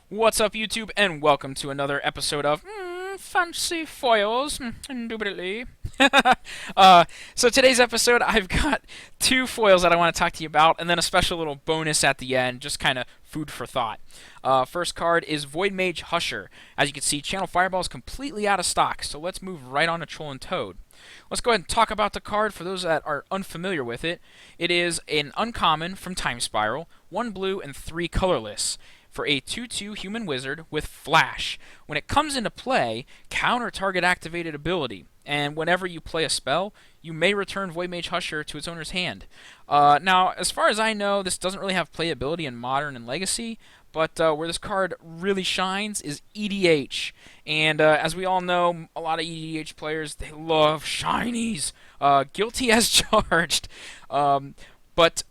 What's up, YouTube, and welcome to another episode of Fancy Foils, indubitably. So today's episode, I've got two foils that I want to talk to you about, and then a special little bonus at the end, just kind of food for thought. First card is Void Mage Husher. As you can see, Channel Fireball is completely out of stock, so let's move right on to Troll and Toad. Let's go ahead and talk about the card for those that are unfamiliar with it. It is an uncommon from Time Spiral, 1 blue and 3 colorless, for a 2/2 human wizard with flash. When it comes into play, counter target activated ability, and whenever you play a spell, you may return Void Mage Husher to its owner's hand. Now, as far as I know, this doesn't really have playability in Modern and Legacy, but where this card really shines is EDH. And as we all know, a lot of EDH players, they love shinies. Guilty as charged. But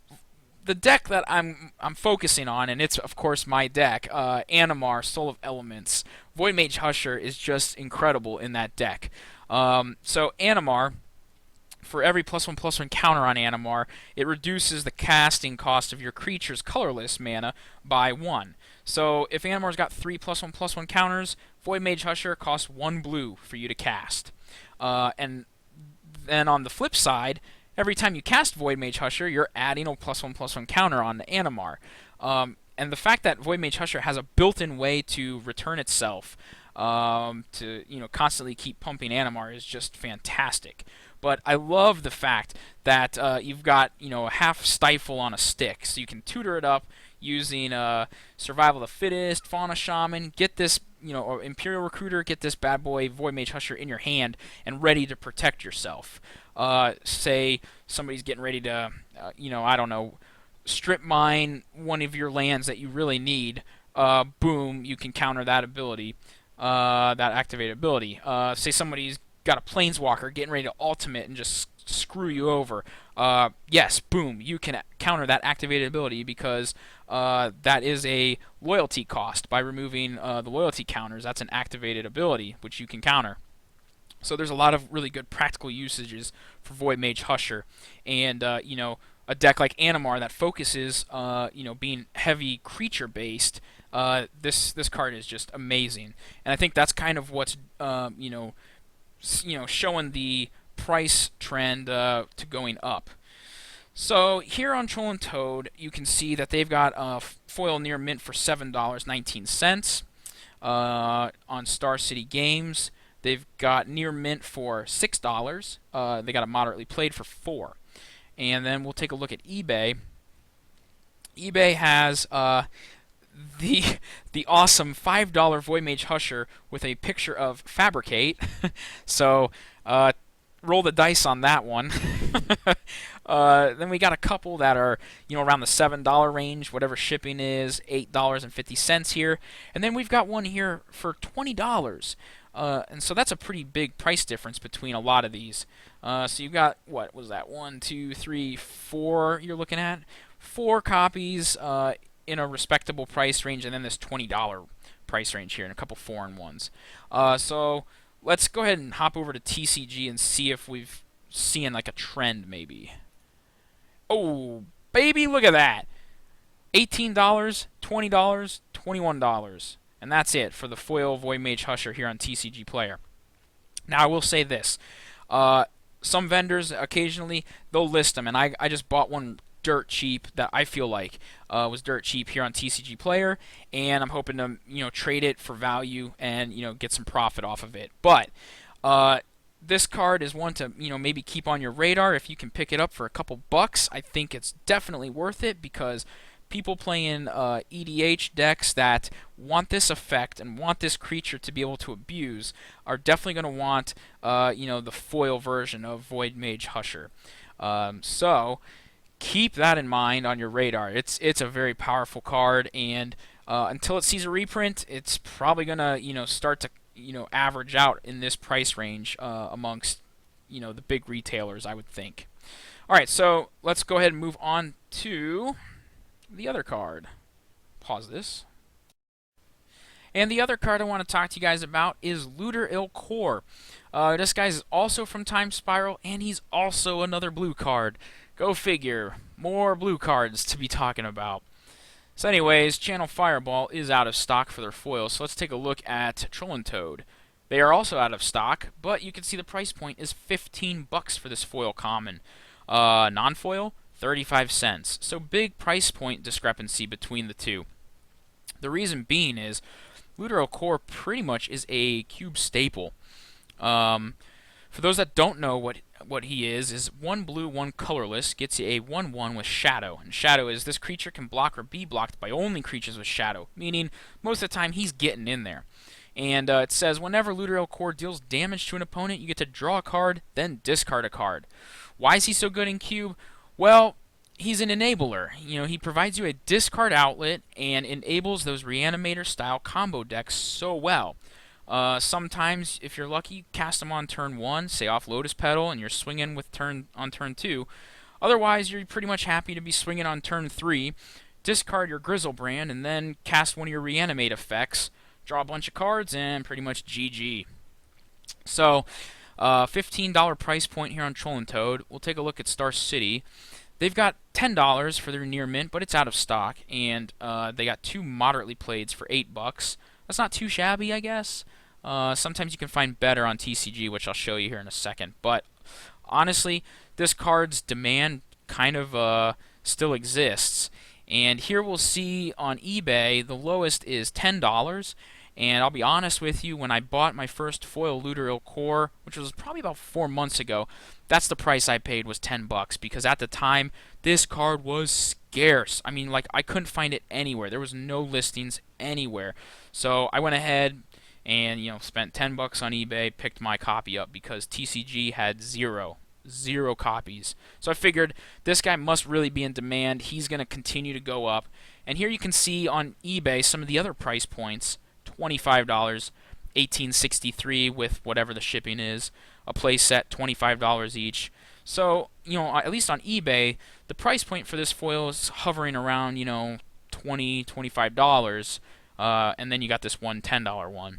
the deck that I'm focusing on, and it's of course my deck, Animar, Soul of Elements. Void Mage Husher is just incredible in that deck. So Animar, for every +1/+1 counter on Animar, it reduces the casting cost of your creature's colorless mana by 1. So if Animar's got 3 +1/+1 counters, Void Mage Husher costs 1 blue for you to cast. And then on the flip side, every time you cast Void Mage Husher, you're adding a +1/+1 counter on the Animar. And the fact that Void Mage Husher has a built-in way to return itself, to constantly keep pumping Animar, is just fantastic. But I love the fact that you've got a half stifle on a stick, so you can tutor it up using Survival of the Fittest, Fauna Shaman, get this or Imperial Recruiter, get this bad boy Void Mage Husher in your hand and ready to protect yourself. Say somebody's getting ready to, I don't know, strip mine one of your lands that you really need. Boom, you can counter that ability, that activated ability. Say somebody's got a Planeswalker getting ready to ultimate and just screw you over. Yes, boom, you can counter that activated ability because that is a loyalty cost. By removing the loyalty counters, that's an activated ability which you can counter. So there's a lot of really good practical usages for Void Mage Husher, and a deck like Animar that focuses, being heavy creature based. This card is just amazing, and I think that's kind of what's showing the price trend to going up. So here on Troll and Toad, you can see that they've got a foil near mint for $7.19. On Star City Games, they've got near mint for $6. They got a moderately played for $4. And then we'll take a look at eBay. eBay has the awesome $5 Void Mage Husher with a picture of Fabricate. So roll the dice on that one. Then we got a couple that are around the $7 range, whatever shipping is, $8.50 here, and then we've got one here for $20. And so that's a pretty big price difference between a lot of these. So you've got, what was that, 1, 2, 3, 4 you're looking at? 4 copies in a respectable price range, and then this $20 price range here, and a couple foreign ones. So let's go ahead and hop over to TCG and see if we've seen like a trend maybe. Oh, baby, look at that. $18, $20, $21. And that's it for the foil Void Mage Husher here on TCG Player. Now, I will say this. Some vendors, occasionally, they'll list them. And I just bought one dirt cheap that I feel like was dirt cheap here on TCG Player. And I'm hoping to, trade it for value and, get some profit off of it. But this card is one to, maybe keep on your radar. If you can pick it up for a couple bucks, I think it's definitely worth it, because people playing EDH decks that want this effect and want this creature to be able to abuse are definitely going to want, the foil version of Void Mage Husher. So keep that in mind on your radar. It's a very powerful card, and until it sees a reprint, it's probably going to, start to, average out in this price range amongst, the big retailers, I would think. All right, so let's go ahead and move on to the other card. Pause this. And the other card I want to talk to you guys about is Looter Il-Kor. This guy's also from Time Spiral, and he's also another blue card. Go figure. More blue cards to be talking about. So anyways, Channel Fireball is out of stock for their foils, so let's take a look at Troll Toad. They are also out of stock, but you can see the price point is 15 bucks for this foil common. Non-foil, 35 cents. So big price point discrepancy between the two. The reason being is Lutero Core pretty much is a cube staple. For those that don't know what he is one blue, one colorless, gets you a 1/1 with Shadow. And Shadow is this creature can block or be blocked by only creatures with Shadow, meaning most of the time he's getting in there. And it says whenever Lutero Core deals damage to an opponent, you get to draw a card, then discard a card. Why is he so good in Cube? Well, he's an enabler. You know, he provides you a discard outlet and enables those Reanimator style combo decks so well. Sometimes, if you're lucky, cast them on turn 1, say off Lotus Petal, and you're swinging with on turn 2. Otherwise, you're pretty much happy to be swinging on turn 3, discard your Grizzlebrand, and then cast one of your Reanimate effects, draw a bunch of cards, and pretty much GG. So, $15 price point here on Troll and Toad. We'll take a look at Star City. They've got $10 for their near mint, but it's out of stock, and they got 2 moderately playeds for $8. That's not too shabby, I guess. Sometimes you can find better on TCG, which I'll show you here in a second. But honestly, this card's demand kind of still exists. And here we'll see on eBay, the lowest is $10. And I'll be honest with you, when I bought my first foil Lutero Core, which was probably about 4 months ago, that's the price I paid, was $10, because at the time this card was scarce. I mean, like, I couldn't find it anywhere. There was no listings anywhere. So I went ahead and, you know, spent $10 on eBay, picked my copy up because TCG had zero copies. So I figured this guy must really be in demand. He's going to continue to go up. And here you can see on eBay some of the other price points. $25, $18.63 with whatever the shipping is. A play set, $25 each. So, you know, at least on eBay, the price point for this foil is hovering around, you know, $20, $25. And then you got this one $10 one.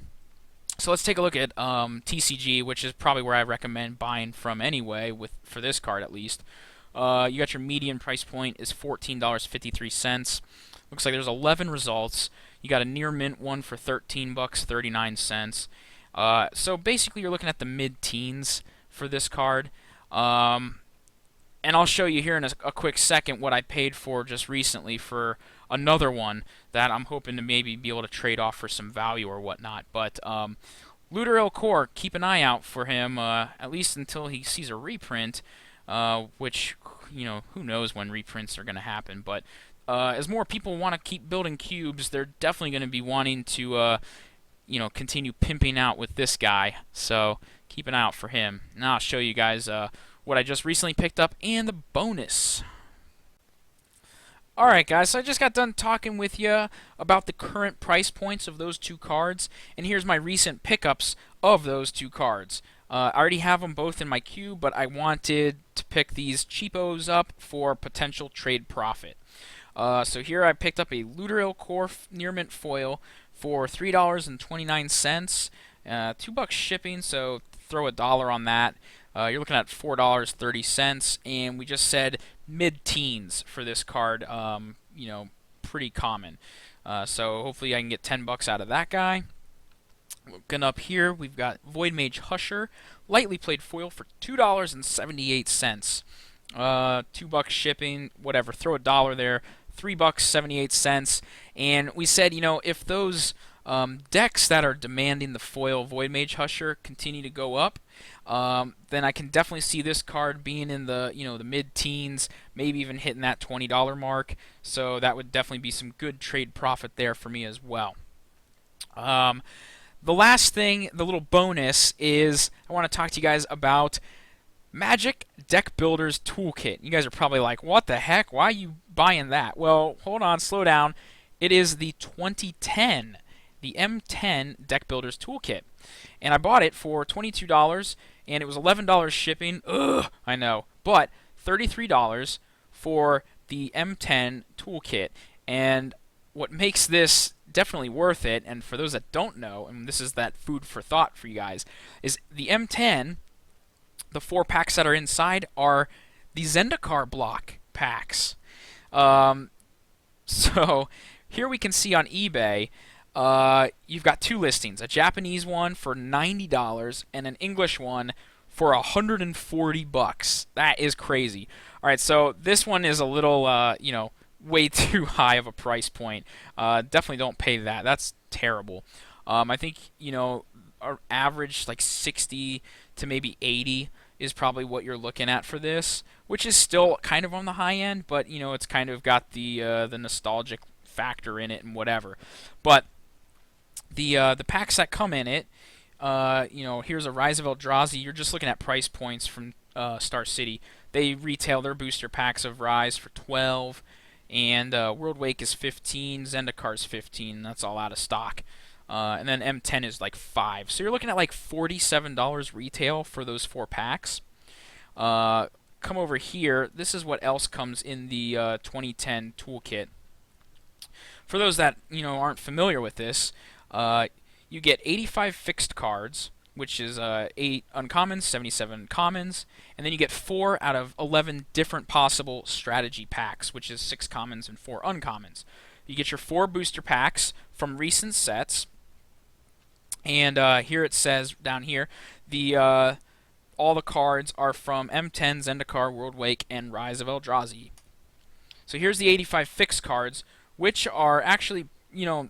So let's take a look at TCG, which is probably where I recommend buying from anyway, for this card at least. You got your median price point is $14.53. Looks like there's 11 results. You got a near mint one for $13.39. So basically you're looking at the mid-teens for this card. And I'll show you here in a quick second what I paid for just recently for another one that I'm hoping to maybe be able to trade off for some value or whatnot. But Lutero Core, keep an eye out for him, at least until he sees a reprint, which, you know, who knows when reprints are going to happen. But as more people want to keep building cubes, they're definitely going to be wanting to, you know, continue pimping out with this guy. So keep an eye out for him. Now I'll show you guys what I just recently picked up and the bonus. Alright guys, so I just got done talking with you about the current price points of those two cards, and here's my recent pickups of those two cards. I already have them both in my queue, but I wanted to pick these cheapos up for potential trade profit. So here I picked up a Lutero Core Near Mint foil for $3.29, $2 shipping, so throw $1 on that. You're looking at $4.30, and we just said mid-teens for this card. You know, pretty common. So hopefully I can get $10 out of that guy. Looking up here, we've got Void Mage Husher, lightly played foil for $2.78. $2 shipping, whatever. Throw $1 there. $3.78, and we said, you know, if those decks that are demanding the foil Void Mage Husher continue to go up, then I can definitely see this card being in the, you know, the mid-teens, maybe even hitting that $20 mark. So that would definitely be some good trade profit there for me as well. The last thing, the little bonus, is I want to talk to you guys about Magic Deck Builder's Toolkit. You guys are probably like, what the heck? Why are you buying that? Well, hold on, slow down. It is the 2010, the M10 Deck Builder's Toolkit. And I bought it for $22, and it was $11 shipping. Ugh, I know. But $33 for the M10 Toolkit. And what makes this definitely worth it, and for those that don't know, and this is that food for thought for you guys, is the M10... the 4 packs that are inside are the Zendikar block packs. So here we can see on eBay, you've got two listings: a Japanese one for $90 and an English one for $140. That is crazy. All right, so this one is a little, way too high of a price point. Definitely don't pay that. That's terrible. I think our average like 60 to maybe 80 is probably what you're looking at for this, which is still kind of on the high end, but it's kind of got the nostalgic factor in it and whatever. But the packs that come in it, here's a Rise of Eldrazi. You're just looking at price points from Star City. They retail their booster packs of Rise for 12, and World Wake is 15, Zendikar is 15. That's all out of stock. And then M10 is like 5. So you're looking at like $47 retail for those 4 packs. Come over here. This is what else comes in the 2010 toolkit. For those that aren't familiar with this, you get 85 fixed cards, which is 8 uncommons, 77 commons, and then you get 4 out of 11 different possible strategy packs, which is 6 commons and 4 uncommons. You get your 4 booster packs from recent sets, and here it says down here, all the cards are from M10, Zendikar, World Wake, and Rise of Eldrazi. So here's the 85 fixed cards, which are actually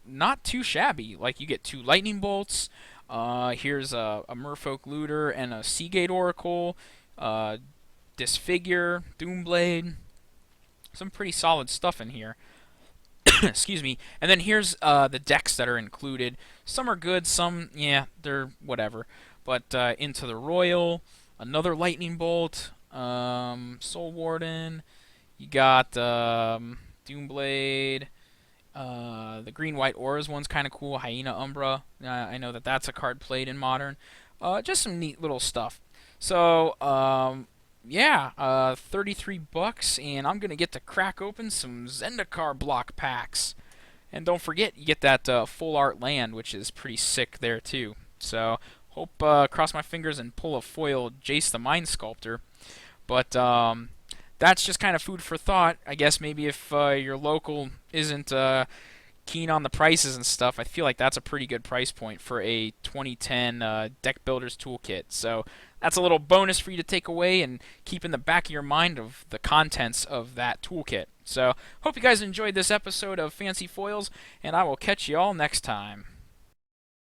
not too shabby. Like, you get 2 lightning bolts. Here's a Merfolk Looter and a Seagate Oracle, Disfigure, Doomblade. Some pretty solid stuff in here. Excuse me. And then here's the decks that are included. Some are good, some, yeah, they're whatever. But Into the Royal, another Lightning Bolt, Soul Warden. You got Doomblade. The green-white auras one's kind of cool. Hyena Umbra. I know that that's a card played in Modern. Just some neat little stuff. So, yeah, $33, and I'm going to get to crack open some Zendikar block packs. And don't forget, you get that full art land, which is pretty sick there, too. So, hope, cross my fingers and pull a foil Jace the Mind Sculptor. But, that's just kind of food for thought. I guess maybe if your local isn't keen on the prices and stuff, I feel like that's a pretty good price point for a 2010 Deck Builder's Toolkit. So that's a little bonus for you to take away and keep in the back of your mind of the contents of that toolkit. So hope you guys enjoyed this episode of Fancy Foils, and I will catch you all next time.